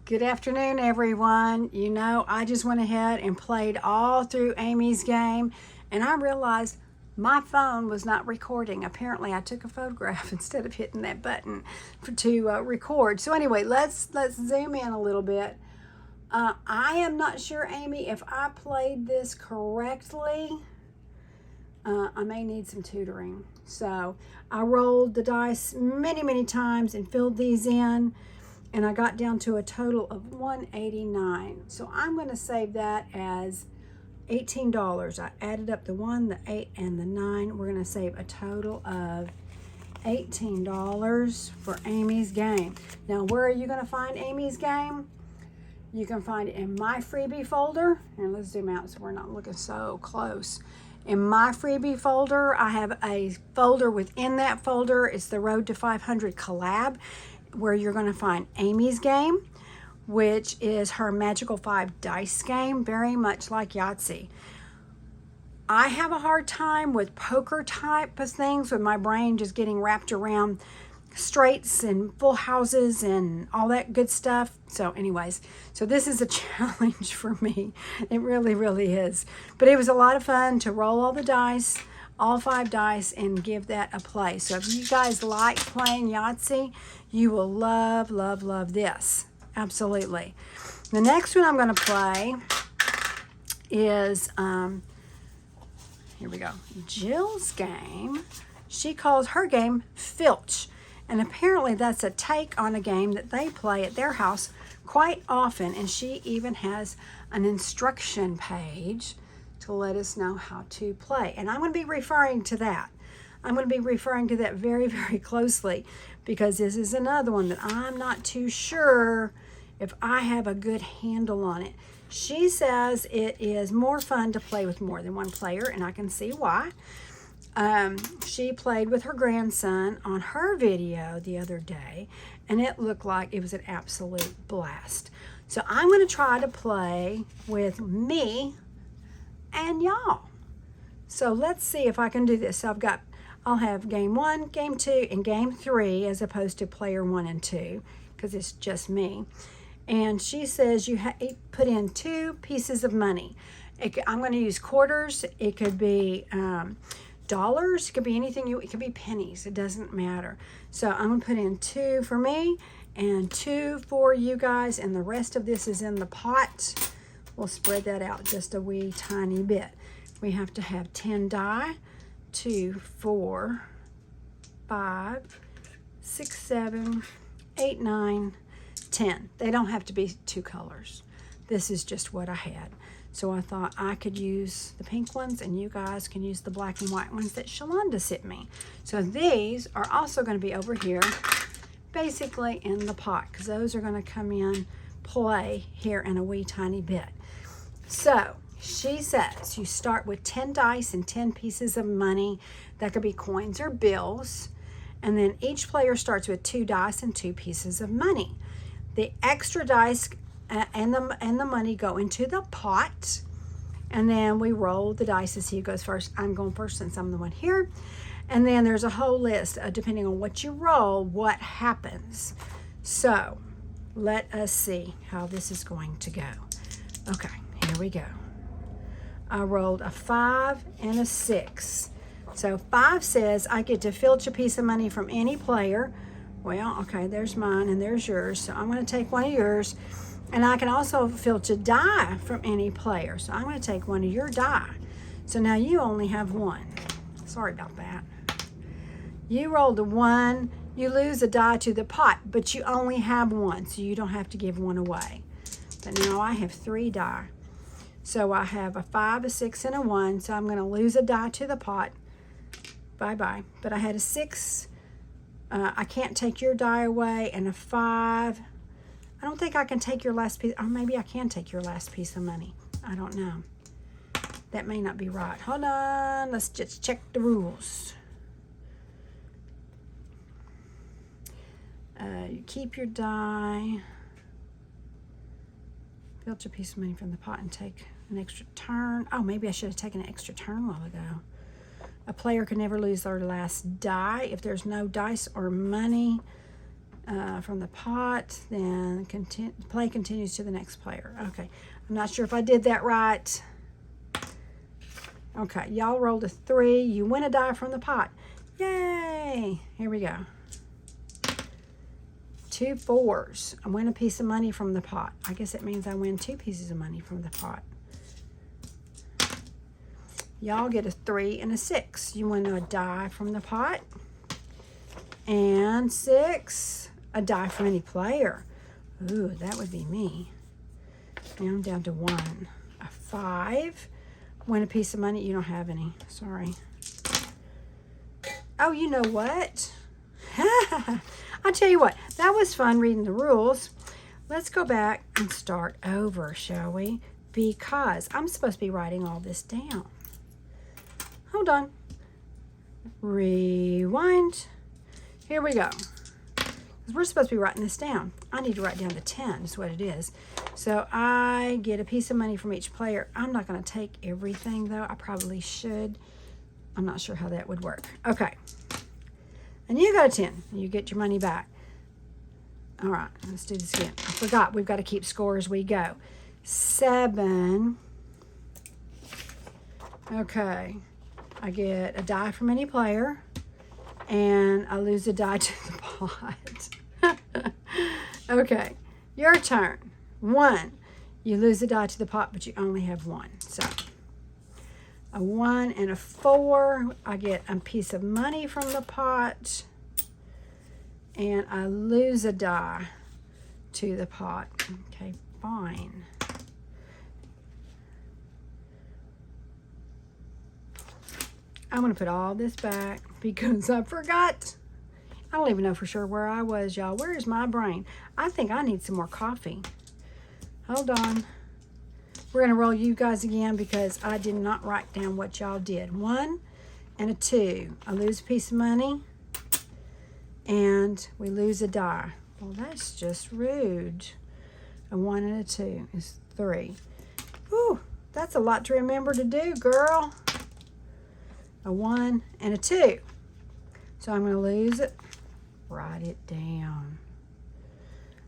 Good afternoon, everyone. You know, I just went ahead and played all through Amy's game, and I realized my phone was not recording. Apparently, I took a photograph instead of hitting that button to record. So anyway, let's zoom in a little bit. I am not sure, Amy, if I played this correctly. I may need some tutoring. So I rolled the dice many times and filled these in, and I got down to a total of $189. So I'm going to save that as $18. I added up the 1, the 8, and the 9. We're going to save a total of $18 for Amy's game. Now, where are you going to find Amy's game? You can find it in my freebie folder. And let's zoom out so we're not looking so close. In my freebie folder, I have a folder within that folder. It's the Road to 500 Collab, where you're going to find Amy's game, which is her Magical 5 dice game, very much like Yahtzee. I have a hard time with poker type of things, with my brain just getting wrapped around straights and full houses and all that good stuff. So anyways, so this is a challenge for me. It really is. But it was a lot of fun to roll all the dice, all 5 dice, and give that a play. So if you guys like playing Yahtzee, you will love this. Absolutely. The next one I'm going to play is, here we go, Jill's game. She calls her game Filch. And apparently that's a take on a game that they play at their house quite often. And she even has an instruction page to let us know how to play. And I'm going to be referring to that. I'm going to be referring to that very closely, because this is another one that I'm not too sure if I have a good handle on it. She says it is more fun to play with more than one player, and I can see why. She played with her grandson on her video the other day, and it looked like it was an absolute blast. So I'm going to try to play with me and y'all. So let's see if I can do this. So I'll have game 1, game 2, and game 3 as opposed to player 1 and 2, because it's just me. And she says you put in 2 pieces of money. I'm going to use quarters. It could be dollars. It could be anything. It could be pennies. It doesn't matter. So I'm going to put in 2 for me and 2 for you guys, and the rest of this is in the pot. We'll spread that out just a wee tiny bit. We have to have 10 die. 2, 4, 5, 6, 7, 8, 9, 10. They don't have to be 2 colors. This is just what I had. So I thought I could use the pink ones, and you guys can use the black and white ones that Shalonda sent me. So these are also going to be over here, basically in the pot, because those are going to come in play here in a wee tiny bit. So she says you start with 10 dice and 10 pieces of money. That could be coins or bills. And then each player starts with 2 dice and 2 pieces of money. The extra dice and the money go into the pot. And then we roll the dice to see who goes first. I'm going first since I'm the one here. And then there's a whole list, depending on what you roll, what happens. So let us see how this is going to go. Okay, here we go. I rolled a 5 and a 6. So 5 says I get to filch a piece of money from any player. Well, okay, there's mine and there's yours. So I'm going to take one of yours. And I can also filch a die from any player. So I'm going to take one of your die. So now you only have 1. Sorry about that. You rolled a 1. You lose a die to the pot, but you only have 1. So you don't have to give 1 away. But now I have 3 die. So I have a 5, a 6, and a 1. So I'm going to lose a die to the pot. Bye-bye. But I had a 6. I can't take your die away. And a 5. I don't think I can take your last piece. Or maybe I can take your last piece of money. I don't know. That may not be right. Hold on. Let's just check the rules. You keep your die. Filch a piece of money from the pot and take an extra turn. Oh, maybe I should have taken an extra turn a while ago. A player can never lose their last die. If there's no dice or money from the pot, then play continues to the next player. Okay, I'm not sure if I did that right. Okay, y'all rolled a 3. You win a die from the pot. Yay! Here we go. 2 4s. I win a piece of money from the pot. I guess it means I win 2 pieces of money from the pot. Y'all get a 3 and a 6. You win a die from the pot. And 6, a die from any player. Ooh, that would be me. Now I'm down to 1. A 5. Win a piece of money. You don't have any. Sorry. Oh, you know what? I'll tell you what. That was fun reading the rules. Let's go back and start over, shall we? Because I'm supposed to be writing all this down. Hold on. Rewind. Here we go. We're supposed to be writing this down. I need to write down the 10 is what it is. So I get a piece of money from each player. I'm not going to take everything, though. I probably should. I'm not sure how that would work. Okay. And you got a 10. You get your money back. All right. Let's do this again. I forgot. We've got to keep score as we go. 7. Okay. I get a die from any player. And I lose a die to the pot. Okay, your turn. 1. You lose a die to the pot, but you only have 1. So, a 1 and a 4. I get a piece of money from the pot. And I lose a die to the pot. Okay, fine. I'm going to put all this back because I forgot. I don't even know for sure where I was, y'all. Where is my brain? I think I need some more coffee. Hold on. We're going to roll you guys again because I did not write down what y'all did. 1 and a 2. I lose a piece of money. And we lose a die. Well, that's just rude. A 1 and a 2 is 3. Whew, that's a lot to remember to do, girl. A 1 and a 2. So I'm going to lose it. Write it down.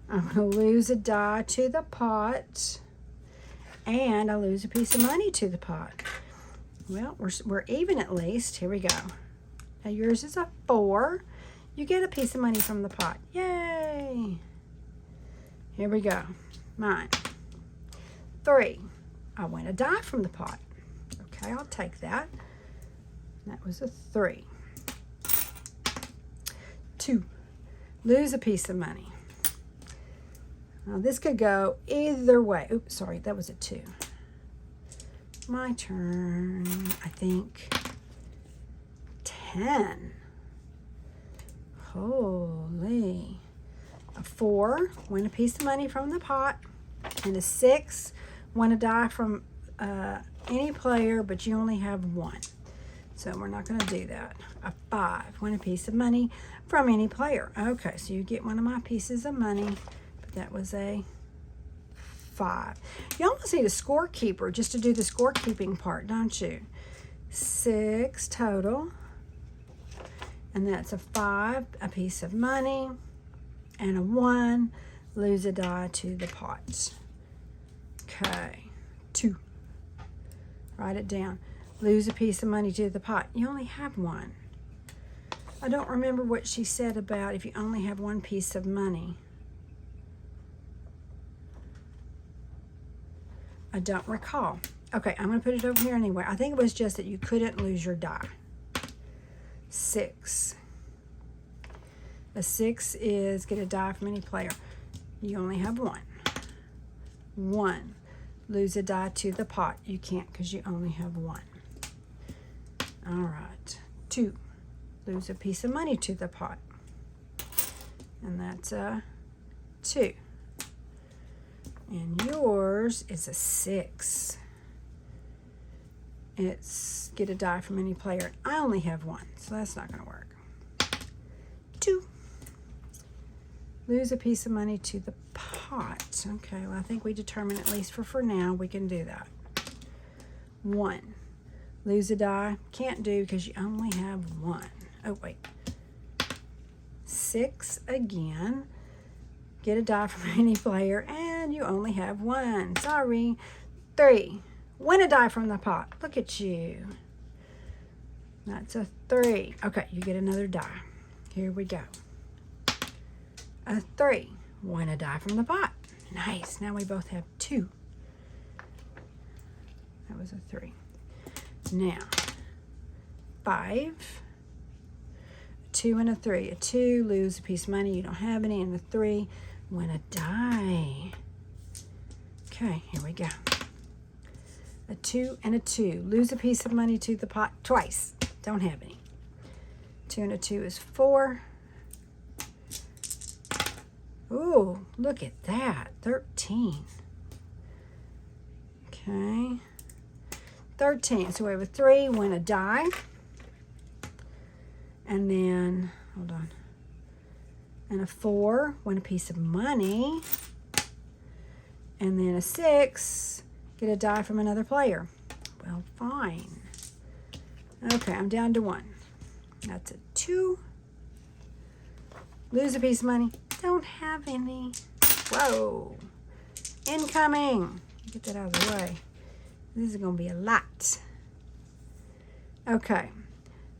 I'm going to lose a die to the pot. And I lose a piece of money to the pot. Well, we're even at least. Here we go. Now yours is a 4. You get a piece of money from the pot. Yay! Here we go. Mine. 3. I win a die from the pot. Okay, I'll take that. That was a 3. 2. Lose a piece of money. Now this could go either way. Oops, sorry, that was a 2. My turn, I think. 10. Holy. A 4. Win a piece of money from the pot. And a 6. Win a die from any player, but you only have 1. So we're not going to do that. A 5. Win a piece of money from any player. Okay, so you get one of my pieces of money. But that was a 5. You almost need a scorekeeper just to do the scorekeeping part, don't you? 6 total. And that's a 5, a piece of money. And a 1, lose a die to the pot. Okay, 2. Write it down. Lose a piece of money to the pot. You only have 1. I don't remember what she said about if you only have 1 piece of money. I don't recall. Okay, I'm going to put it over here anyway. I think it was just that you couldn't lose your die. 6. A 6 is get a die from any player. You only have 1. 1. Lose a die to the pot. You can't because you only have 1. All right. 2. Lose a piece of money to the pot. And that's a 2. And yours is a 6. It's get a die from any player. I only have 1, so that's not going to work. 2. Lose a piece of money to the pot. Okay, well, I think we determined, at least for now, we can do that. 1. Lose a die. Can't do because you only have 1. Oh, wait. 6 again. get a die from any player, and you only have one. Sorry. 3, win a die from the pot. Look at you. That's a 3. Okay, you get another die. Here we go. A 3, win a die from the pot. Nice. Now we both have 2. That was a 3. Now, 5, a 2 and a 3. A 2, lose a piece of money. You don't have any. And a 3, win a die. Okay, here we go. A 2 and a 2. Lose a piece of money to the pot twice. Don't have any. 2 and a 2 is 4. Ooh, look at that. 13. Okay. 13. So we have a 3, win a die. And then, hold on. And a 4, win a piece of money. And then a 6, get a die from another player. Well, fine. Okay, I'm down to 1. That's a 2. Lose a piece of money. Don't have any. Whoa. Incoming. Get that out of the way. This is going to be a lot. Okay.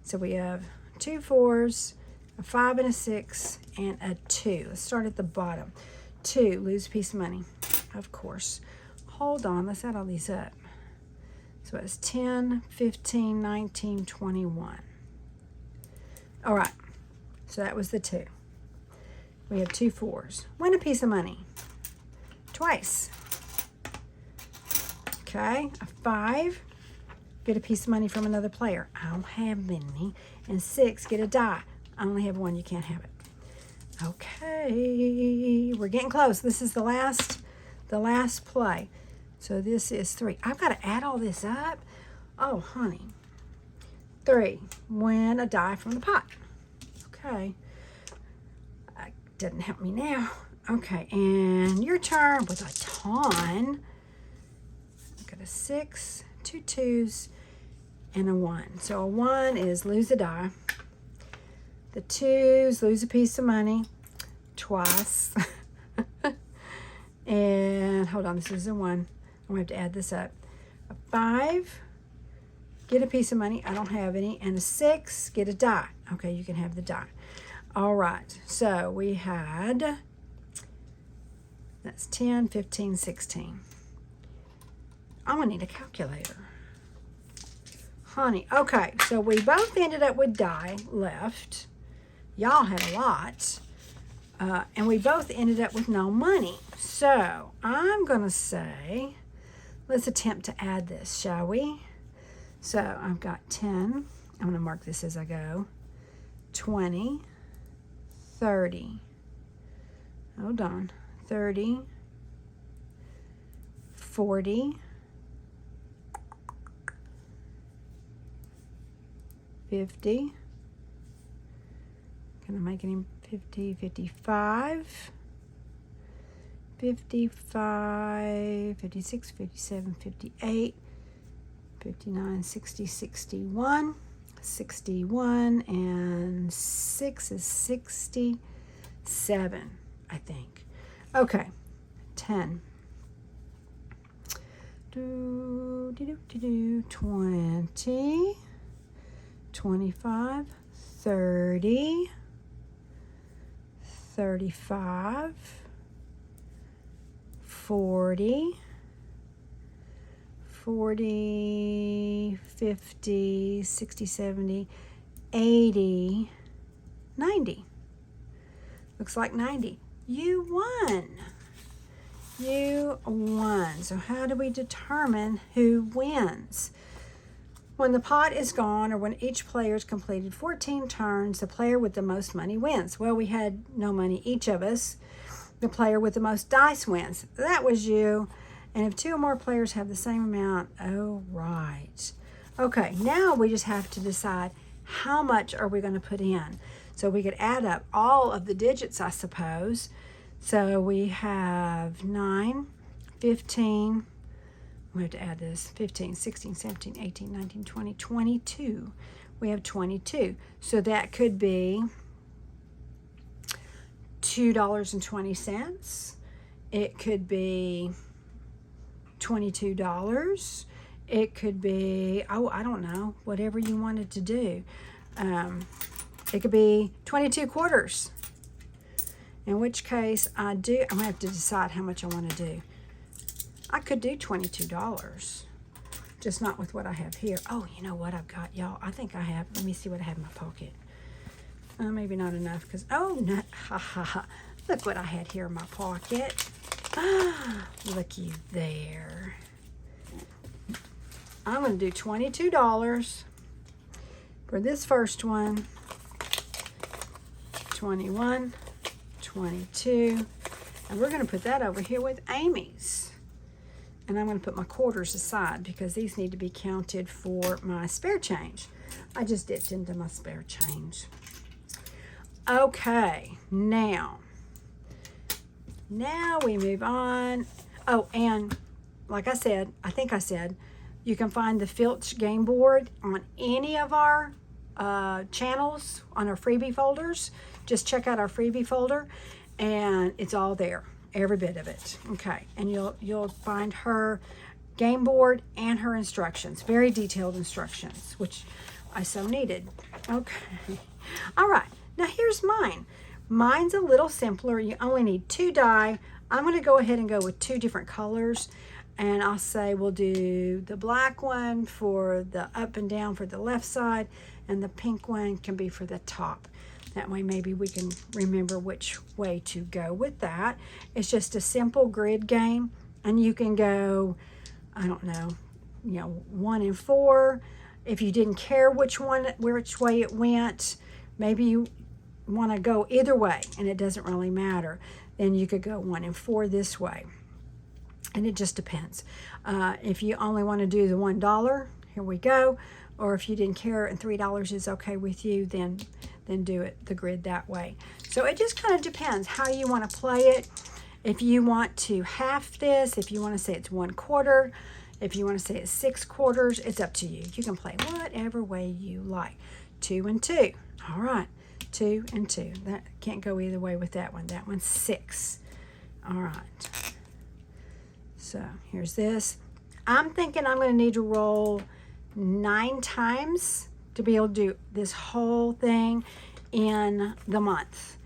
So we have 2 4s, a 5 and a 6, and a 2. Let's start at the bottom. 2, lose a piece of money. Of course. Hold on. Let's add all these up. So it's 10, 15, 19, 21. All right. So that was the 2. We have 2 4s. Win a piece of money. Twice. Okay. A 5. Get a piece of money from another player. I don't have any. And 6. Get a die. I only have 1. You can't have it. Okay. We're getting close. This is the last play. So this is 3. I've got to add all this up. Oh, honey. 3. Win a die from the pot. Okay. Doesn't help me now. Okay, and your turn with a ton. I've got a 6, 2 2s, and a 1. So a 1 is lose a die. The 2s, lose a piece of money twice. And hold on, this is a 1. I'm going to have to add this up. A 5, get a piece of money. I don't have any. And a 6, get a die. Okay, you can have the die. All right, so we had, that's 10, 15, 16. I'm going to need a calculator. Honey, okay, so we both ended up with die left. Y'all had a lot. And we both ended up with no money. So I'm going to say, let's attempt to add this, shall we? So I've got 10. I'm going to mark this as I go. 20. 30. Hold on. 30. 40. 50. Can I make any 50? 55. 55. 56. 57. 58. 59. 60. 61. 61 and 6 is 67, I think. Okay, 10. 20, 25, 30, 35, 40, 40, 50, 60, 70, 80, 90. Looks like 90. You won. You won. So how do we determine who wins? When the pot is gone, or when each player's completed 14 turns, the player with the most money wins. Well, we had no money, each of us. The player with the most dice wins. That was you. And if 2 or more players have the same amount, oh, right. Okay, now we just have to decide how much are we going to put in. So we could add up all of the digits, I suppose. So we have 9, 15, we have to add this, 15, 16, 17, 18, 19, 20, 22. We have 22. So that could be $2.20. It could be $22. It could be, oh, I don't know, whatever you wanted to do. It could be 22 quarters. In which case, I'm going to have to decide how much I want to do. I could do $22, just not with what I have here. Oh, you know what I've got, y'all? I think I have, let me see what I have in my pocket. Maybe not enough, because, oh, no, ha, ha, ha. Look what I had here in my pocket. Ah, looky there. I'm going to do $22 for this first one. 21, 22, and we're going to put that over here with Amy's. And I'm going to put my quarters aside because these need to be counted for my spare change. I just dipped into my spare change. Okay, now we move on. Oh, and like I said, I think I said, you can find the Filch game board on any of our channels on our freebie folders. Just check out our freebie folder and it's all there, every bit of it. Okay, and you'll find her game board and her instructions, very detailed instructions, which I so needed. Okay, all right, now here's mine. Mine's a little simpler. You only need 2 die. I'm going to go ahead and go with 2 different colors, and I'll say we'll do the black one for the up and down for the left side, and the pink one can be for the top. That way maybe we can remember which way to go with that. It's just a simple grid game, and you can go, I don't know, 1 and 4. If you didn't care which way it went, maybe you want to go either way and it doesn't really matter, then you could go 1 and 4 this way. And it just depends. If you only want to do the $1, here we go. Or if you didn't care and $3 is okay with you, then do it the grid that way. So it just kind of depends how you want to play it. If you want to half this, if you want to say it's 1/4, if you want to say it's 6 quarters, it's up to you. You can play whatever way you like. 2 and 2. All right, 2 and 2. That can't go either way with that one. That one's 6. All right. So here's this. I'm thinking I'm going to need to roll 9 times to be able to do this whole thing in the month,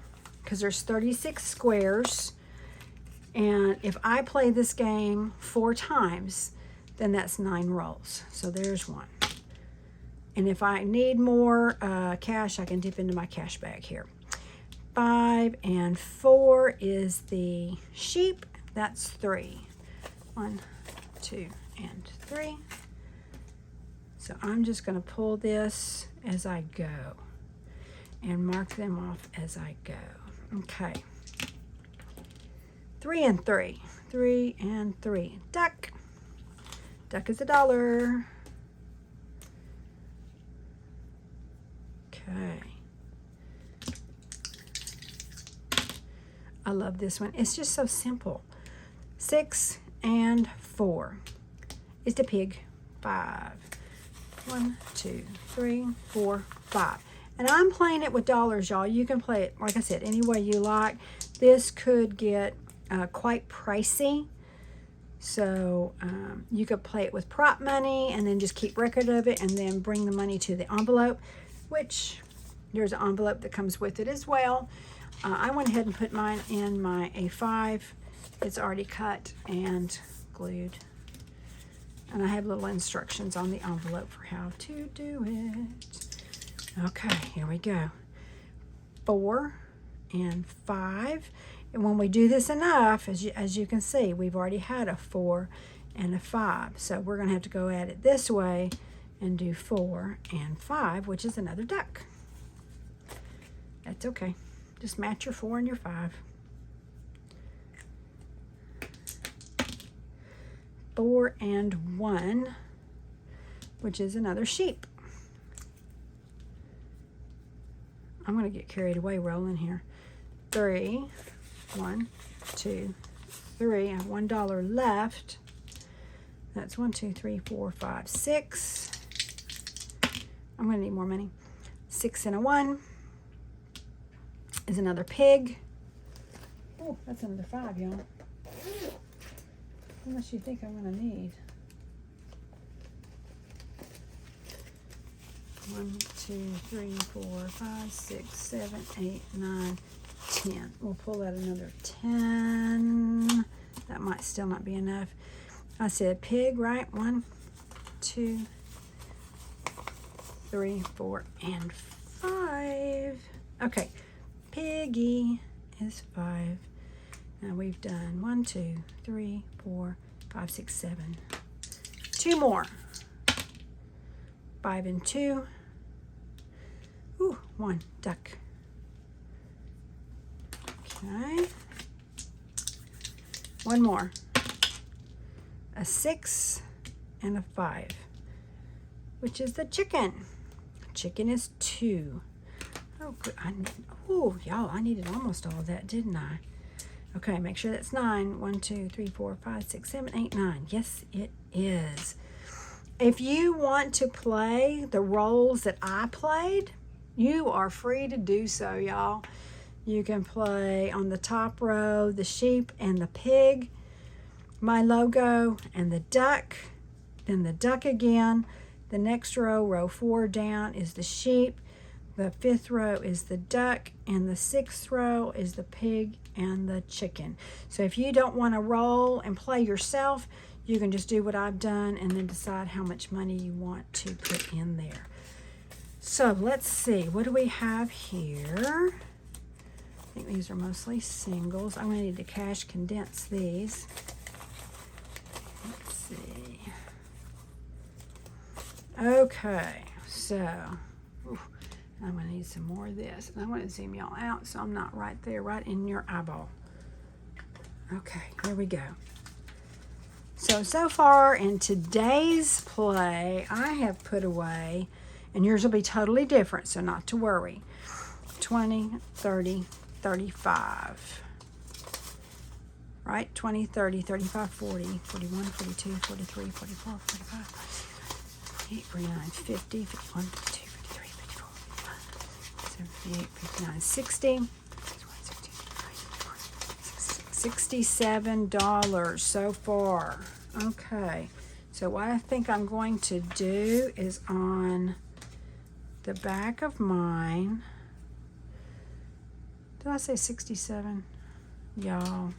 because there's 36 squares, and if I play this game 4 times, then that's 9 rolls. So there's 1. And if I need more cash, I can dip into my cash bag here. 5 and 4 is the sheep. That's 3. 1, 2, and 3. So I'm just going to pull this as I go and mark them off as I go. Okay. 3 and 3. 3 and 3. Duck. Duck is $1. Okay. I love this one. It's just so simple. 6 and 4 is the pig. 5. 1, 2, 3, 4, 5. And I'm playing it with dollars, y'all. You can play it, like I said, any way you like. This could get quite pricey. So you could play it with prop money and then just keep record of it and then bring the money to the envelope, which there's an envelope that comes with it as well. I went ahead and put mine in my A5. It's already cut and glued. And I have little instructions on the envelope for how to do it. Okay, here we go. 4 and 5. And when we do this enough, as you can see, we've already had a 4 and a 5. So we're going to have to go at it this way and do 4 and 5, which is another duck. That's okay. Just match your 4 and your 5. 4 and 1, which is another sheep. I'm going to get carried away rolling here. 3, 1, 2, 3. I have $1 left. That's 1, 2, 3, 4, 5, 6. I'm going to need more money. 6 and a 1 is another pig. Oh, that's another 5, y'all. How much do you think I'm gonna need? 1, 2, 3, 4, 5, 6, 7, 8, 9, 10. We'll pull out another 10. That might still not be enough. I said pig, right? 1, 2, 3, 4, and 5. Okay, piggy is 5. Now we've done 1, 2, 3, 4, 5, 6, 7. 2 more. 5 and 2. Ooh, 1 duck. Okay. 1 more. A 6 and a 5, which is the chicken. Chicken is 2. Oh, good. Y'all, I needed almost all of that, didn't I? Okay, make sure that's 9. 1, 2, 3, 4, 5, 6, 7, 8, 9. Yes, it is. If you want to play the roles that I played, you are free to do so, y'all. You can play on the top row, the sheep and the pig, my logo and the duck, then the duck again. The next row, row 4 down, is the sheep. The 5th row is the duck, and the 6th row is the pig and the chicken. So if you don't want to roll and play yourself, you can just do what I've done and then decide how much money you want to put in there. So let's see, what do we have here? I think these are mostly singles. I'm going to need to cash condense these. Let's see. Okay, so I'm going to need some more of this. And I want to zoom y'all out so I'm not right there, right in your eyeball. Okay, here we go. So far in today's play, I have put away, and yours will be totally different, so not to worry, 20, 30, 35. Right? 20, 30, 35, 40, 41, 42, 43, 44, 45, 48, 49, 50, 51, 52, 53, 54, 55, 58, 59, 60. $67 so far. Okay, so what I think I'm going to do is on the back of mine. Did I say 67? Y'all.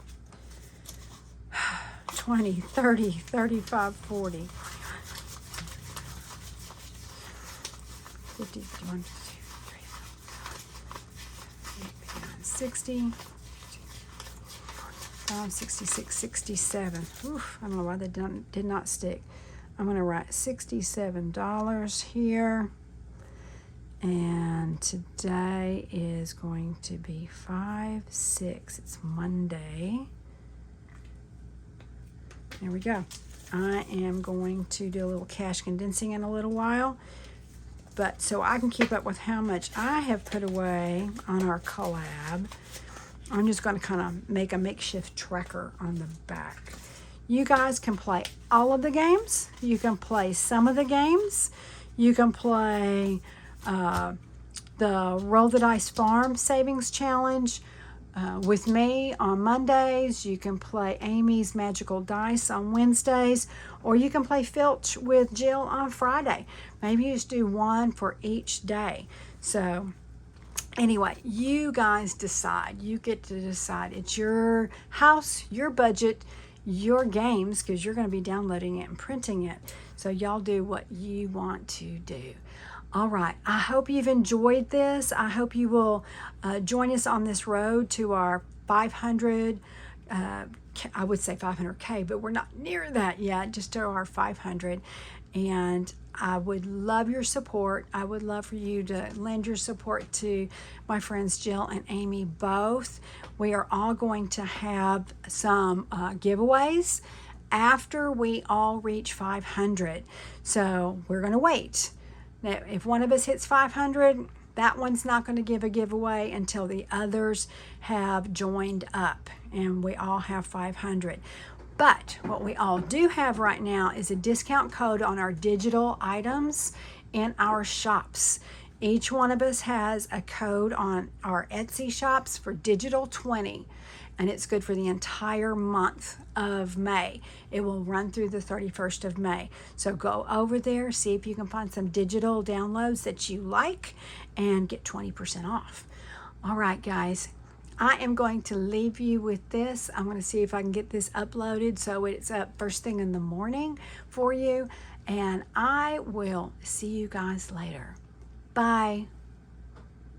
20, 30, 35, 40, 50, 51, 52, 60. 66, 67. Oof, I don't know why they did not stick. I'm going to write $67 here. And today is going to be 5/6. It's Monday. There we go. I am going to do a little cash condensing in a little while. But so I can keep up with how much I have put away on our Collab, I'm just going to kind of make a makeshift tracker on the back. You guys can play all of the games. You can play some of the games. You can play the Roll the Dice Farm Savings Challenge with me on Mondays. You can play Amy's Magical Dice on Wednesdays. Or you can play Filch with Jill on Friday. Maybe you just do one for each day. So anyway, you guys decide. You get to decide. It's your house, your budget, your games, because you're going to be downloading it and printing it. So y'all do what you want to do. All right. I hope you've enjoyed this. I hope you will join us on this road to our 500, I would say 500K, but we're not near that yet, just to our 500. And I would love your support. I would love for you to lend your support to my friends Jill and Amy both. We are all going to have some giveaways after we all reach 500. So we're going to wait. Now, if one of us hits 500, that one's not going to give a giveaway until the others have joined up and we all have 500. But what we all do have right now is a discount code on our digital items in our shops. Each one of us has a code on our Etsy shops for digital 20. and it's good for the entire month of May. It will run through the 31st of May. So go over there, see if you can find some digital downloads that you like, and get 20% off. All right, guys. I am going to leave you with this. I'm going to see if I can get this uploaded so it's up first thing in the morning for you. And I will see you guys later. Bye.